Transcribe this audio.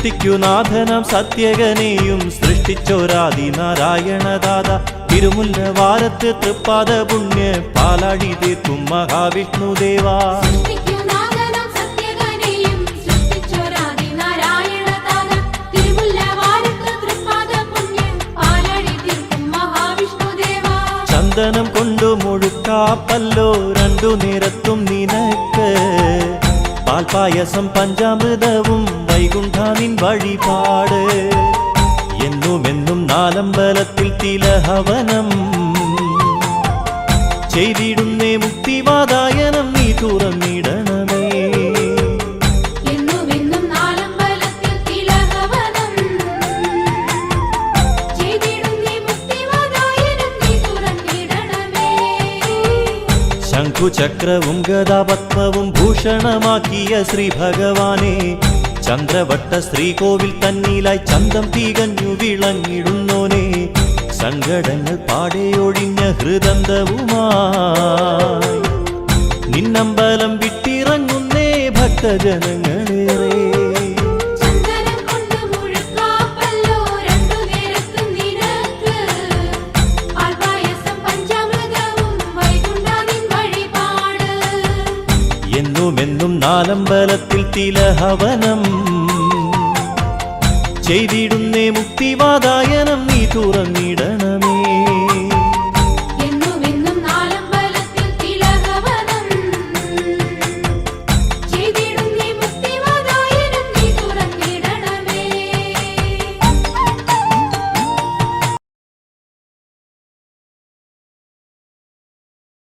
സൃഷ്ടിക്കുനാഥനം സത്യകനെയും സൃഷ്ടിച്ചോരാദിനാരായണദാത തിരുമുല്ല വാരത്ത് തൃപ്പാദ പുണ്യ പാലാഴി തീർക്കും മഹാവിഷ്ണുദേവാ ചന്ദനം കൊണ്ടു മുഴുക്കാപ്പല്ലോ രണ്ടു നേരത്തും നിനക്ക് പാൽപായസം പഞ്ചാമൃതവും വൈകുണ്ഠാനിൻ വഴിപാട് എന്നുമെന്നും നാലമ്പലത്തിൽ തിലഹവനം ചെയ്തിടുന്നേ മുക്തിവാതായനം നീ തുറന്നിടണമേ ശംഖുചക്രവും ഗദാപത്മവും ഭൂഷണമാക്കിയ ശ്രീ ഭഗവാനെ ചന്ദ്രവട്ട ശ്രീകോവിൽ തന്നിലായി ചന്തം തികഞ്ഞു വിളങ്ങിടുന്നോനെ സങ്കടങ്ങൾ പാടെയൊഴിഞ്ഞ ഹൃദന്തവുമായി നിന്നമ്പലം വിട്ടിറങ്ങുന്നേ ഭക്തജനങ്ങളേറെ എന്നുമെന്നും നാലമ്പലത്തിൽ തിലഹവനം ചെയ്തിടുന്നേ മുക്തിവാതായനം നീ തുറന്നിടണമേ.